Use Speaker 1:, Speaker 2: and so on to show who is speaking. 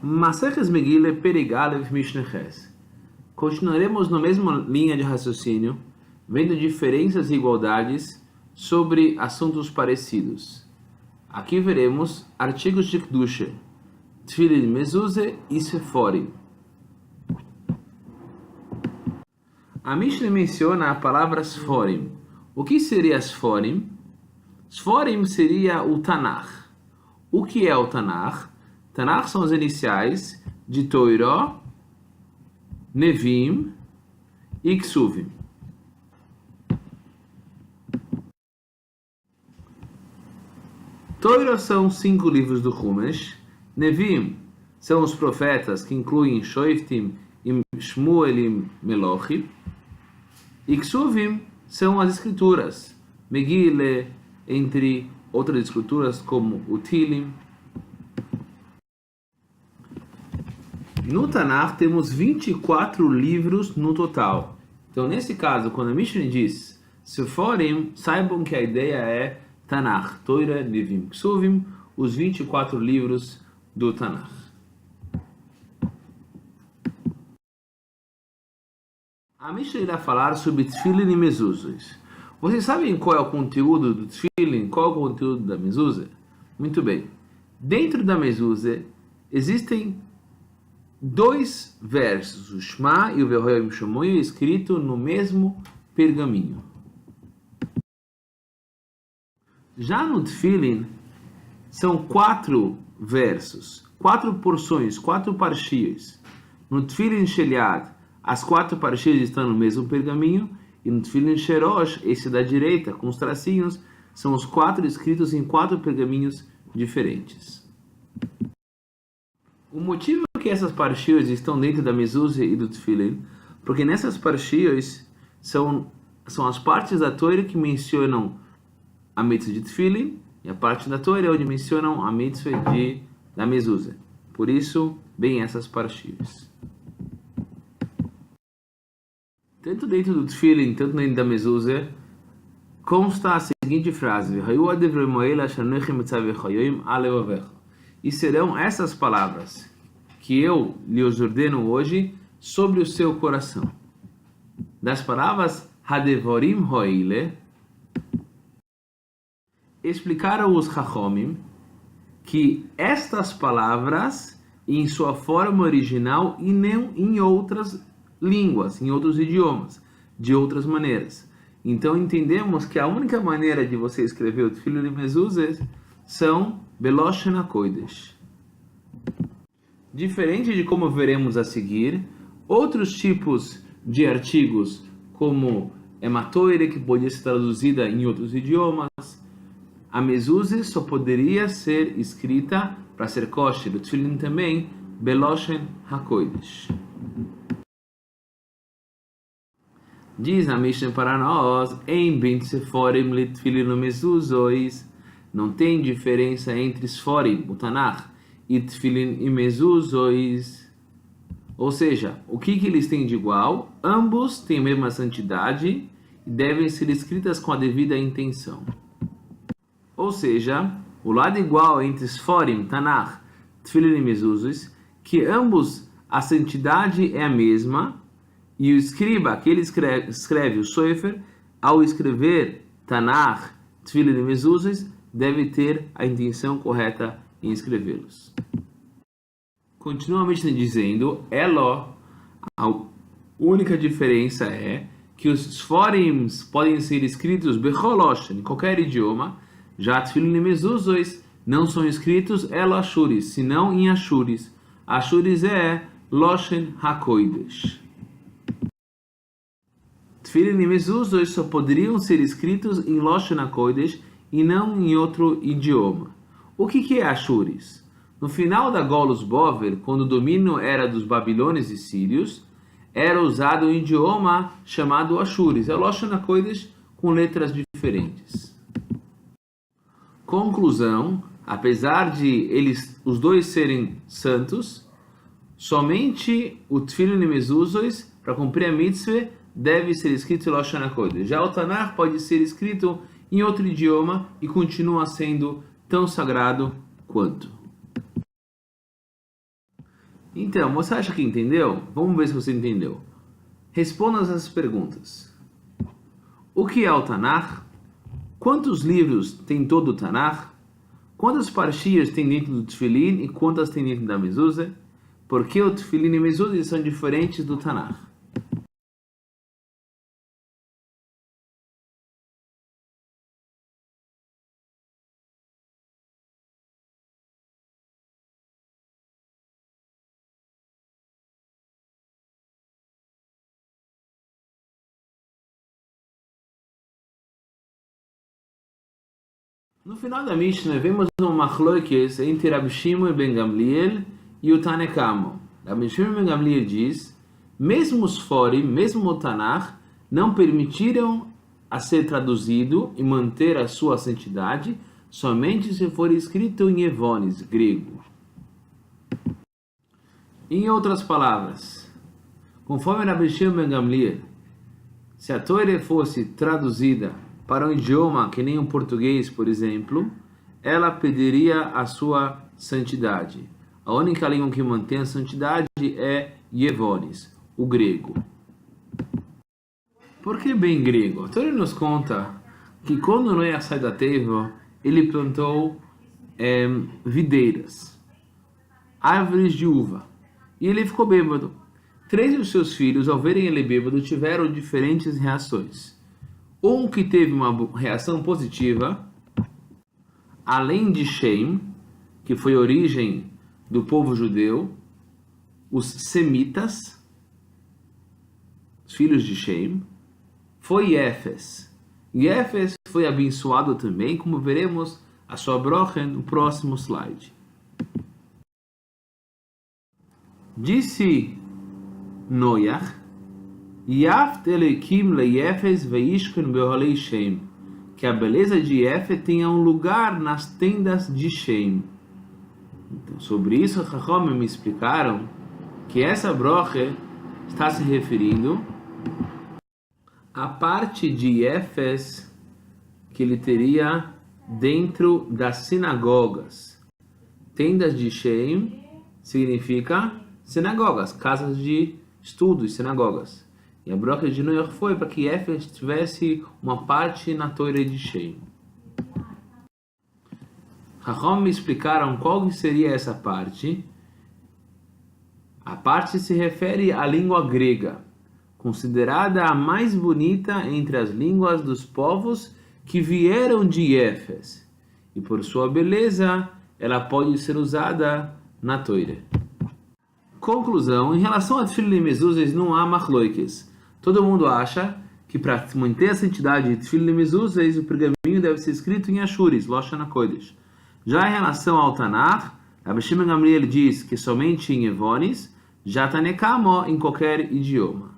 Speaker 1: Maseches Megillah Perek Aleph Mishnah Ches. Continuaremos na mesma linha de raciocínio, vendo diferenças e igualdades sobre assuntos parecidos. Aqui veremos artigos de Kedusha, Tfilin Mezuzah e Seforim. A Mishnah menciona a palavra Sforim. O que seria Sforim? Sforim seria o Tanakh. O que é o Tanakh? Tanakh são as iniciais de Torah, Nevim e Ksuvim. Torah são 5 livros do Chumash. Nevim são os profetas, que incluem Shoftim e Shmuelim Melochim. E Ksuvim são as escrituras, Megillah, entre outras escrituras como o Tilim. No Tanakh temos 24 livros no total. Então, nesse caso, quando a Mishnah diz Seforim, saibam que a ideia é Tanakh, Torah, Nevim, Ksuvim, os 24 livros do Tanakh. A Mishnah irá falar sobre Tfilin e Mezuzos. Vocês sabem qual é o conteúdo do Tfilin? Qual é o conteúdo da Mezuzah? Muito bem. Dentro da Mezuzah existem 2 versos, o Shema e o Ve'hoyim Shemoyu, escrito no mesmo pergaminho. Já no Tfilin, são 4 versos, 4 porções, 4 parshias. No Tfilin Sheliad, as 4 parshias estão no mesmo pergaminho, e no Tfilin Sherosh, esse da direita, com os tracinhos, são os 4 escritos em 4 pergaminhos diferentes. O motivo que essas parshias estão dentro da Mezuzah e do Tfilin, porque nessas parshias são as partes da Torah que mencionam a mitzvah de Tfilin, e a parte da Torah onde mencionam a mitzvah da Mezuzah. Por isso, bem essas parshias. Tanto dentro do Tfilin, tanto dentro da Mezuzah, consta a seguinte frase: e serão essas palavras que eu lhes ordeno hoje sobre o seu coração. Das palavras Hadevorim Hoile, explicaram os Chachomim que estas palavras, em sua forma original e não em outras línguas, em outros idiomas, de outras maneiras. Então entendemos que a única maneira de você escrever o Tfilin e Mezuzah são Beloshen HaKodesh. Diferente de como veremos a seguir, outros tipos de artigos, como Hematoire, que podia ser traduzida em outros idiomas, a Mezuzah só poderia ser escrita, para ser kosher, o Tfilin também, Beloshen HaKodesh. Diz a Mishnah para nós, em Bint Seforim Litfilin Mezuzos, não tem diferença entre Sforim, o Tanakh, e Tfilin e Mezuzos. Ou seja, o que eles têm de igual? Ambos têm a mesma santidade e devem ser escritas com a devida intenção. Ou seja, o lado igual entre Sforim, Tanakh, Tfilin e Mezuzos, que ambos a santidade é a mesma, e o escriba, que ele escreve o Sofer, ao escrever Tanakh, Tfilin e Mezuzos, deve ter a intenção correta em escrevê-los. Continua a Mishnah dizendo, a única diferença é que os Sforim podem ser escritos Becholosh, em qualquer idioma, já Tfilin e Mezuzos não são escritos Ashuris, senão em Ashuris. Ashuris é Loshen HaKodesh. Tfilin e Mezuzos só poderiam ser escritos em Loshen HaKodesh e não em outro idioma. O que é Ashuris? No final da Golus Bover, quando o domínio era dos babilônios e sírios, era usado um idioma chamado Ashuris, é Loshen HaKodesh com letras diferentes. Conclusão, apesar de os dois serem santos, somente o Tfilin e Mezuzos, para cumprir a mitzvah, deve ser escrito em Loshen HaKodesh. Já o Tanakh pode ser escrito em outro idioma e continua sendo tão sagrado quanto. Então, você acha que entendeu? Vamos ver se você entendeu. Responda essas perguntas. O que é o Tanakh? Quantos livros tem todo o Tanakh? Quantas parshias tem dentro do Tefilin e quantas tem dentro da Mezuzah? Por que o Tefilin e Mezuzah são diferentes do Tanakh? No final da Mishnah, vemos um machloekes entre Rabi Shimon ben Gamliel e o Tanna Kama. Rabi Shimon ben Gamliel diz, mesmo os Forim, mesmo o Tanakh, não permitiram a ser traduzido e manter a sua santidade somente se for escrito em Evones, grego. Em outras palavras, conforme Rabi Shimon ben Gamliel, se a Torá fosse traduzida para um idioma que nem o português, por exemplo, ela perderia a sua santidade. A única língua que mantém a santidade é Yevones, o grego. Por que bem grego? A Torá nos conta que quando Noé sai da Teva, ele plantou videiras, árvores de uva, e ele ficou bêbado. 3 dos seus filhos, ao verem ele bêbado, tiveram diferentes reações. Um que teve uma reação positiva, além de Shem, que foi a origem do povo judeu, os semitas, os filhos de Shem, foi Éfes. E Éfes foi abençoado também, como veremos a sua brocha no próximo slide. Disse Noach, Yaft Elokim leYefes veishken beholei Shem, que a beleza de Éfes tenha um lugar nas tendas de Shem. Então, sobre isso, Chachamim me explicaram que essa brocha está se referindo à parte de Éfes que ele teria dentro das sinagogas. Tendas de Shem significa sinagogas, casas de estudo e sinagogas. E a brocha de Noach foi para que Éfes tivesse uma parte na Torá de Shem. Chacham me explicaram qual que seria essa parte. A parte se refere à língua grega, considerada a mais bonita entre as línguas dos povos que vieram de Éfes. E por sua beleza, ela pode ser usada na Torá. Conclusão, em relação a Tefilin e Mezuzah, não há machloikes. Todo mundo acha que para manter a santidade de Tefilin e Mezuzah, o pergaminho deve ser escrito em Ashuris, Lashon HaKodesh. Já em relação ao Tanakh, Rabi Shimon ben Gamliel diz que somente em Evones, já Tanna Kama em qualquer idioma.